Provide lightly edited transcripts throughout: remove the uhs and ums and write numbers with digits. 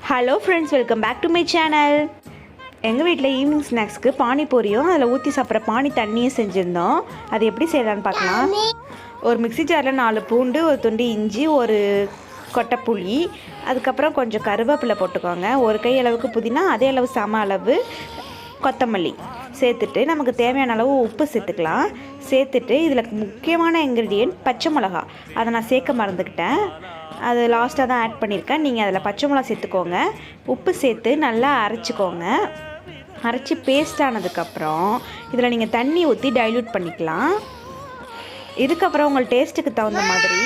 Hello friends, welcome back to my channel. எங்கள் வீட்டில் evening ஸ்நாக்ஸ்க்கு பானிபூரியும் அதில் ஊற்றி சாப்பிட்ற பானி தண்ணியும் செஞ்சுருந்தோம். அது எப்படி செய்யலான்னு பார்க்கலாம். ஒரு மிக்ஸி ஜாரில் 4 பூண்டு, ஒரு துண்டு இஞ்சி, ஒரு கொட்டை புளி, அதுக்கப்புறம் கொஞ்சம் கருவேப்பிலை போட்டுக்கோங்க. ஒரு கை அளவுக்கு புதினா, அதே அளவு சம அளவு கொத்தமல்லி சேர்த்துட்டு நமக்கு தேவையான அளவு உப்பு சேர்த்துக்கலாம். சேர்த்துட்டு இதில் முக்கியமான இன்க்ரீடியன்ட் பச்சை மிளகா. அதை நான் சேர்க்க மறந்துக்கிட்டேன், அது லாஸ்ட்டாக தான் ஆட் பண்ணியிருக்கேன். நீங்கள் அதில் பச்சை மிளகா சேர்த்துக்கோங்க. உப்பு சேர்த்து நல்லா அரைச்சிக்கோங்க. அரைச்சி பேஸ்ட் ஆனதுக்கப்புறம் இதில் நீங்கள் தண்ணி ஊற்றி டைல்யூட் பண்ணிக்கலாம். இதுக்கப்புறம் உங்கள் டேஸ்ட்டுக்கு தகுந்த மாதிரி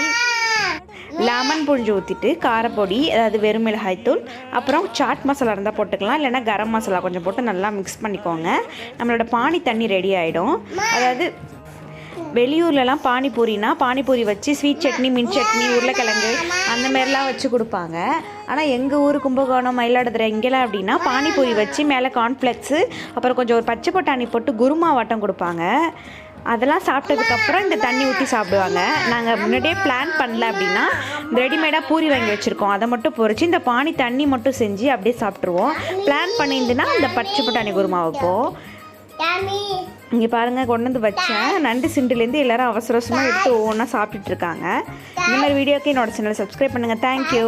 லெமன் புழிஞ்சு ஊற்றிட்டு காரப்பொடி, அதாவது வெறும் மிளகாய்த்தூள், அப்புறம் சாட் மசாலா இருந்தால் போட்டுக்கலாம், இல்லைனா கரம் மசாலா கொஞ்சம் போட்டு நல்லா மிக்ஸ் பண்ணிக்கோங்க. நம்மளோட பானி தண்ணி ரெடி ஆகிடும். அதாவது வெளியூர்லலாம் பானிபூரி வச்சு ஸ்வீட் சட்னி, மின் சட்னி, உருளைக்கிழங்கு அந்த மாதிரிலாம் வச்சு கொடுப்பாங்க. ஆனால் எங்கள் ஊர் கும்பகோணம், மயிலாடுதுறை இங்கெல்லாம் அப்படின்னா பானிபூரி வச்சு மேலே கார்ன்ஃப்ளெக்ஸு, அப்புறம் கொஞ்சம் ஒரு பச்சை பட்டாணி போட்டு குருமா வாட்டம் கொடுப்பாங்க. அதெல்லாம் சாப்பிட்டதுக்கப்புறம் இந்த தண்ணி ஊற்றி சாப்பிடுவாங்க. நாங்கள் முன்னாடியே பிளான் பண்ணல அப்படின்னா ரெடிமேடாக பூரி வாங்கி வச்சுருக்கோம், அதை மட்டும் பொரிச்சு இந்த பானி தண்ணி மட்டும் செஞ்சு அப்படியே சாப்பிட்ருவோம். பிளான் பண்ணியிருந்துன்னா இந்த பச்சை பட்டாணி குருமா வைப்போம். இங்கே பாருங்கள், கொண்டு வந்து வச்சேன். நண்டு சிண்டுலேருந்து எல்லோரும் அவசர அவசரமாக எடுத்து ஒவ்வொன்றா சாப்பிட்டுட்ருக்காங்க. இந்த மாதிரி வீடியோக்கு என்னோட சேனலை சப்ஸ்கிரைப் பண்ணுங்கள். தேங்க்யூ.